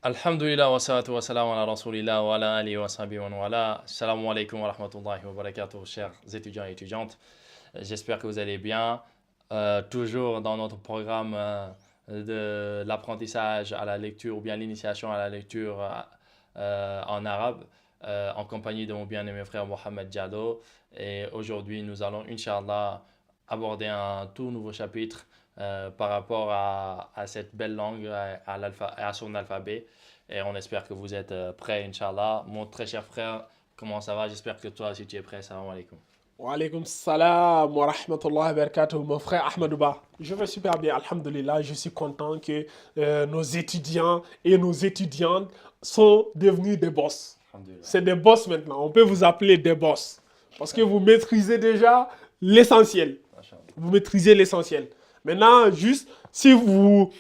Alhamdulillah wa salatu wa salam ala rasulillah wa ala alihi wa sahbihi wa wala. Assalamu alaikum wa rahmatullahi wa barakatuh, chers étudiants et étudiantes. J'espère que vous allez bien. Toujours dans notre programme de l'apprentissage à la lecture ou bien l'initiation à la lecture en arabe, en compagnie de mon bien-aimé frère Mohamed Diallo. Et aujourd'hui, nous allons, Inch'Allah, aborder un tout nouveau chapitre par rapport à cette belle langue, à son alphabet. Et on espère que vous êtes prêts, Inch'Allah. Mon très cher frère, comment ça va? J'espère que toi, si tu es prêt, salam alaikum. Wa alaykoum salam wa rahmatullahi wa barakatuh, mon frère Ahmadouba. Je vais super bien, alhamdulillah. Je suis content que nos étudiants et nos étudiantes sont devenus des boss. Alhamdulillah. C'est des boss maintenant. On peut vous appeler des boss. Parce que vous maîtrisez déjà l'essentiel. Mashallah. Vous maîtrisez l'essentiel. Maintenant, juste, si vous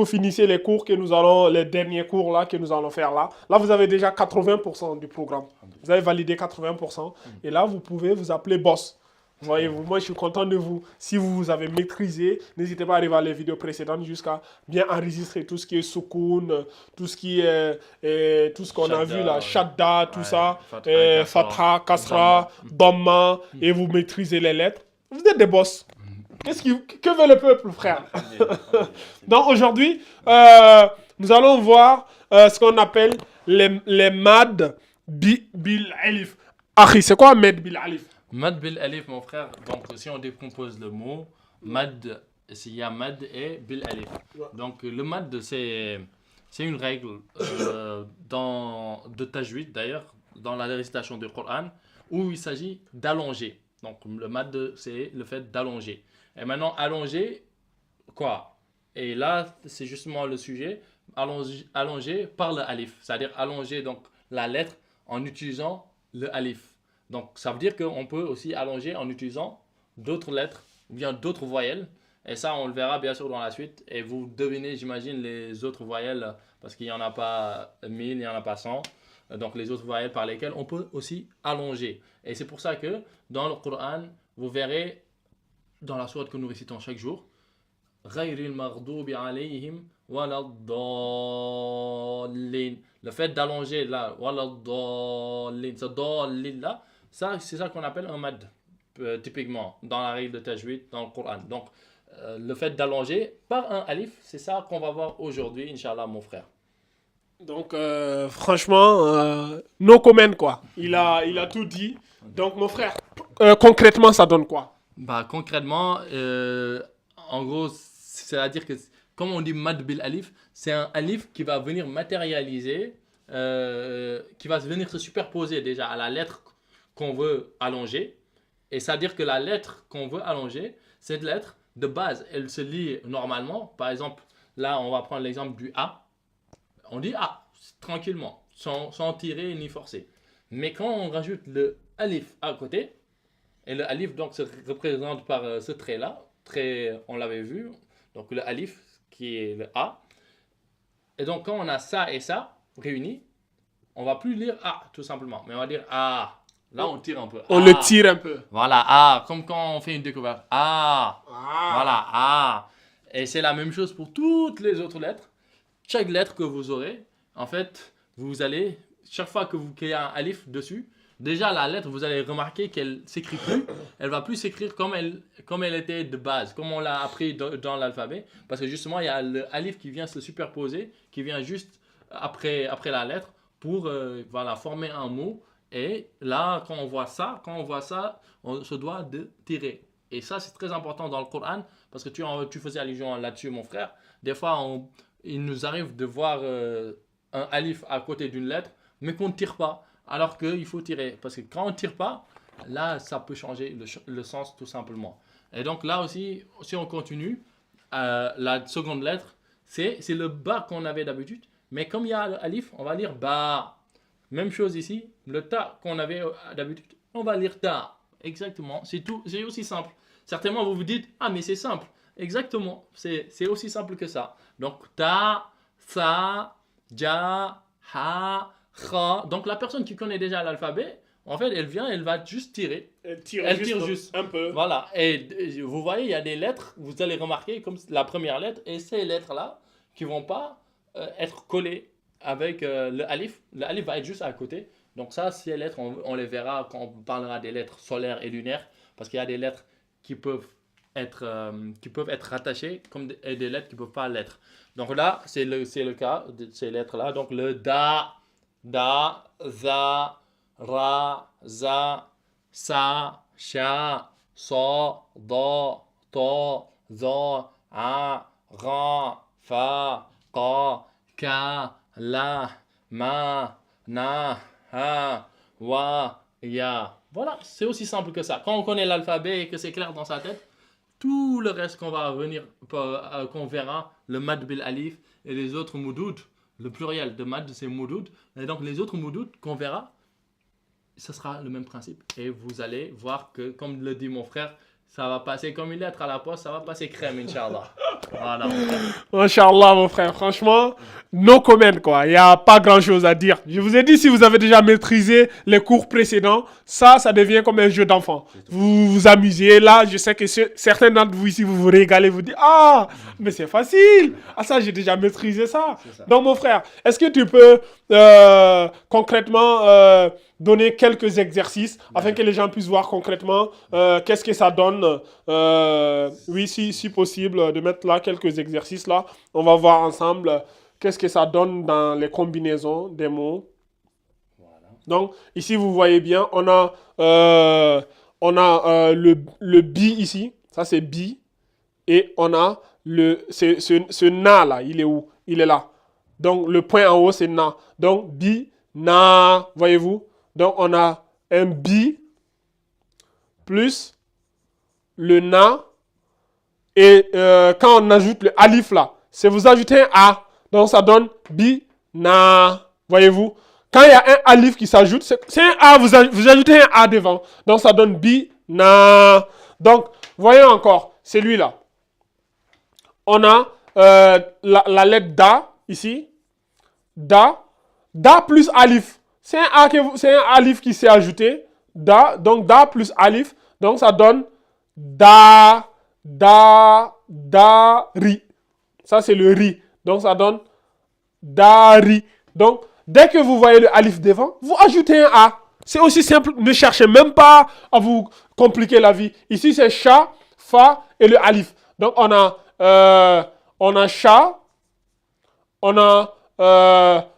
finissez les cours que nous allons, les derniers cours là que nous allons faire là vous avez déjà 80% du programme. Vous avez validé 80%. Et là, vous pouvez vous appeler boss. Voyez-vous, moi je suis content de vous. Si vous avez maîtrisé, n'hésitez pas à aller voir les vidéos précédentes jusqu'à bien enregistrer tout ce qui est soukoun, tout ce qui est, tout ce qu'on a vu là, shadda, tout Ouais, ça, Fatha, fatha, Kasra, kasra, dhamma, et vous maîtrisez les lettres. Vous êtes des boss. Que veut le peuple, frère? Alhamdulillah. Donc aujourd'hui, nous allons voir ce qu'on appelle les mad bil alif. Akhi, c'est quoi mad bil alif? Mad bil alif, mon frère. Donc, si on décompose le mot, mad, il y a mad et bil alif. Donc, le mad, c'est une règle de tajwid, d'ailleurs, dans la récitation du Coran, où il s'agit d'allonger. Donc, le mad, c'est le fait d'allonger. Et maintenant, allonger, quoi? Et là, c'est justement le sujet, allonger par le alif. C'est-à-dire allonger donc, la lettre en utilisant le alif. Donc, ça veut dire qu'on peut aussi allonger en utilisant d'autres lettres ou bien d'autres voyelles. Et ça, on le verra bien sûr dans la suite. Et vous devinez, j'imagine, les autres voyelles, parce qu'il n'y en a pas 1000, il n'y en a pas 100. Donc, les autres voyelles par lesquelles on peut aussi allonger. Et c'est pour ça que dans le Coran, vous verrez, dans la sourate que nous récitons chaque jour, Ghayril maghdubi alayhim waladdallin. Le fait d'allonger là, waladdallin, ce dallin là, ça, c'est ça qu'on appelle un mad, typiquement, dans la règle de tajwid, dans le Coran. Donc, le fait d'allonger par un alif, c'est ça qu'on va voir aujourd'hui, Inch'Allah, mon frère. Donc franchement, no comment quoi. Il a tout dit. Donc mon frère, concrètement, ça donne quoi? Bah, concrètement, en gros, c'est-à-dire que, comme on dit mad bil alif, c'est un alif qui va venir matérialiser, qui va venir se superposer déjà à la lettre qu'on veut allonger. Et c'est-à-dire que la lettre qu'on veut allonger, cette lettre, de base, elle se lit normalement. Par exemple, là, on va prendre l'exemple du A. On dit A, tranquillement, sans tirer ni forcer. Mais quand on rajoute le alif à côté, et le alif donc se représente par ce trait-là, trait, on l'avait vu, donc le alif qui est le A. Et donc quand on a ça et ça réunis, on va plus lire A tout simplement, mais on va dire A. Là on tire un peu. On A. le tire un peu. Voilà, A, comme quand on fait une découverte. A. Ah. Voilà, A. Et c'est la même chose pour toutes les autres lettres. Chaque lettre que vous aurez, en fait, vous allez, chaque fois que vous créez un alif dessus, déjà la lettre, vous allez remarquer qu'elle s'écrit plus. Elle va plus s'écrire comme elle était de base, comme on l'a appris dans l'alphabet. Parce que justement, il y a le alif qui vient se superposer, qui vient juste après la lettre pour voilà, former un mot. Et là, quand on voit ça, on se doit de tirer. Et ça, c'est très important dans le Coran, parce que tu faisais allusion là-dessus, mon frère. Des fois, il nous arrive de voir un alif à côté d'une lettre, mais qu'on ne tire pas, alors qu'il faut tirer. Parce que quand on ne tire pas, là, ça peut changer le sens tout simplement. Et donc là aussi, si on continue, la seconde lettre, c'est le ba qu'on avait d'habitude, mais comme il y a le alif, on va lire ba. Même chose ici, le ta qu'on avait d'habitude, on va lire ta. Exactement, c'est tout, c'est aussi simple. Certainement, vous vous dites, ah mais c'est simple. Exactement, c'est aussi simple que ça. Donc, ta, sa, ja, ha, kha. Donc, la personne qui connaît déjà l'alphabet, en fait, elle vient, elle va juste tirer. Elle tire Elle tire juste. un peu. Voilà. Et vous voyez, il y a des lettres, vous allez remarquer comme la première lettre et ces lettres-là qui vont pas être collées avec le alif va être juste à côté. Donc ça, ces lettres, on les verra quand on parlera des lettres solaires et lunaires, parce qu'il y a des lettres qui peuvent être rattachées et des lettres qui ne peuvent pas l'être. Donc là, c'est le cas de ces lettres-là. Donc le da, za, ra, za, sa, sha, so, do, to, zo, a, ra, fa, qa, ka, la, ma, na, ha, wa, ya. Voilà, c'est aussi simple que ça. Quand on connaît l'alphabet et que c'est clair dans sa tête, tout le reste qu'on verra, le mad bil alif et les autres moudoud, le pluriel de mad c'est moudoud, et donc les autres moudoud qu'on verra, ce sera le même principe. Et vous allez voir que, comme le dit mon frère, ça va passer comme une lettre à la poste, ça va passer crème, Inch'Allah. Voilà. Inch'Allah, mon frère. Franchement, no comment, quoi. Il n'y a pas grand-chose à dire. Je vous ai dit, si vous avez déjà maîtrisé les cours précédents, ça devient comme un jeu d'enfant. Vous vous amusez. Là, je sais que certains d'entre vous ici, vous vous régalez, vous dites, ah, mais c'est facile. Ah, ça, j'ai déjà maîtrisé ça. Donc, mon frère, est-ce que tu peux concrètement donner quelques exercices afin que les gens puissent voir concrètement qu'est-ce que ça donne. Oui, si possible, de mettre là quelques exercices là. On va voir ensemble qu'est-ce que ça donne dans les combinaisons des mots. Voilà. Donc, ici, vous voyez bien, on a le bi ici. Ça, c'est bi. Et on a ce na là. Il est où? Il est là. Donc, le point en haut, c'est na. Donc, bi, na. Voyez-vous? Donc, on a un bi plus le na. Et quand on ajoute le alif là, c'est vous ajoutez un a. Donc, ça donne bi, na. Voyez-vous? Quand il y a un alif qui s'ajoute, c'est un a. Vous ajoutez un a devant. Donc, ça donne bi, na. Donc, voyez encore, c'est lui là. On a la lettre da ici. Da. Da plus alif. C'est un alif qui s'est ajouté. Da. Donc, da plus alif. Donc, ça donne da, ri. Ça, c'est le ri. Donc, ça donne dari. Donc, dès que vous voyez le alif devant, vous ajoutez un a. C'est aussi simple. Ne cherchez même pas à vous compliquer la vie. Ici, c'est cha, fa et le alif. Donc, on a cha, on a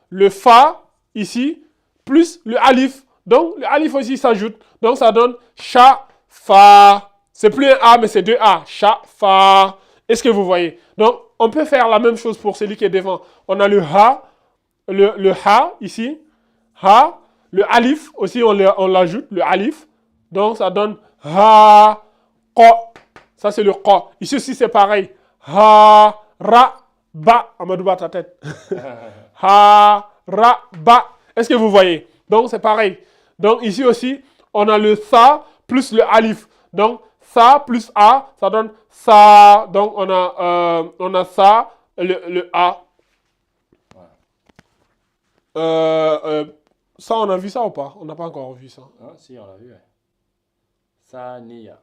le fa ici, plus le alif. Donc, le alif aussi s'ajoute. Donc, ça donne cha, fa. C'est plus un a, mais c'est deux a. Cha, fa. Est-ce que vous voyez? Donc, on peut faire la même chose pour celui qui est devant. On a le ha, le ha ici. Ha. Le alif aussi, on l'ajoute, le alif. Donc, ça donne ha, ko. Ça, c'est le ko. Ici aussi, c'est pareil. Ha, ra, ba. Amadou, bat ta tête. Ha, ra, ba. Est-ce que vous voyez? Donc, c'est pareil. Donc, ici aussi, on a le sa plus le alif. Donc, sa plus a, ça donne sa. Donc, on a ça, le a. Ça, on a vu ça ou pas? On n'a pas encore vu ça. Ah, si, on l'a vu. Ouais. Saniya.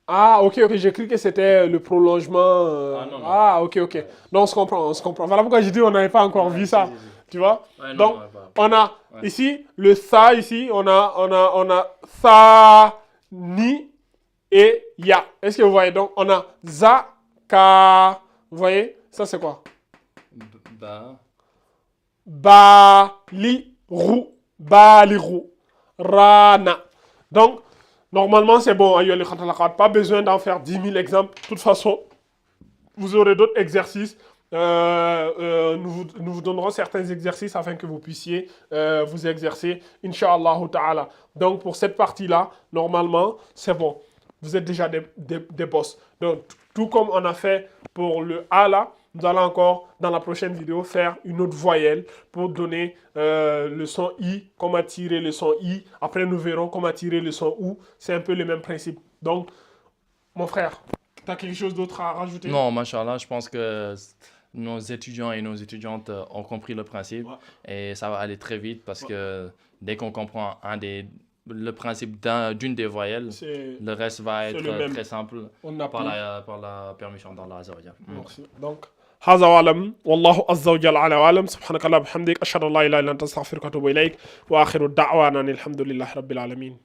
Ah, ok, j'ai cru que c'était le prolongement. Non. Ah, ok. Non, on se comprend. Voilà pourquoi j'ai dit on n'avait pas encore vu ça. Si. Tu vois? Ouais, donc, on a ici, le sa, ici, on a sa, ni et ya. Est-ce que vous voyez? Donc, on a za, ka. Vous voyez? Ça, c'est quoi? Baliru. Rana. Donc, normalement, c'est bon. Pas besoin d'en faire 10 000 exemples. De toute façon, vous aurez d'autres exercices. Nous vous donnerons certains exercices afin que vous puissiez vous exercer. Inch'Allah ta'ala. Donc, pour cette partie-là, normalement, c'est bon. Vous êtes déjà des boss. Donc, tout comme on a fait pour le A là, nous allons encore, dans la prochaine vidéo, faire une autre voyelle pour donner le son I, comment tirer le son I. Après, nous verrons comment tirer le son OU. C'est un peu le même principe. Donc, mon frère, tu as quelque chose d'autre à rajouter? Non, machallah, je pense que nos étudiants et nos étudiantes ont compris le principe. Et ça va aller très vite parce que dès qu'on comprend le principe d'une des voyelles, le reste va être très simple par la permission d'Allah. Donc, هذا وأعلم والله عز وجل على وأعلم سبحانك اللهم وبحمدك أشهد أن لا إله إلا أنت أستغفرك وأتوب إليك وآخر الدعوانا أن الحمد لله رب العالمين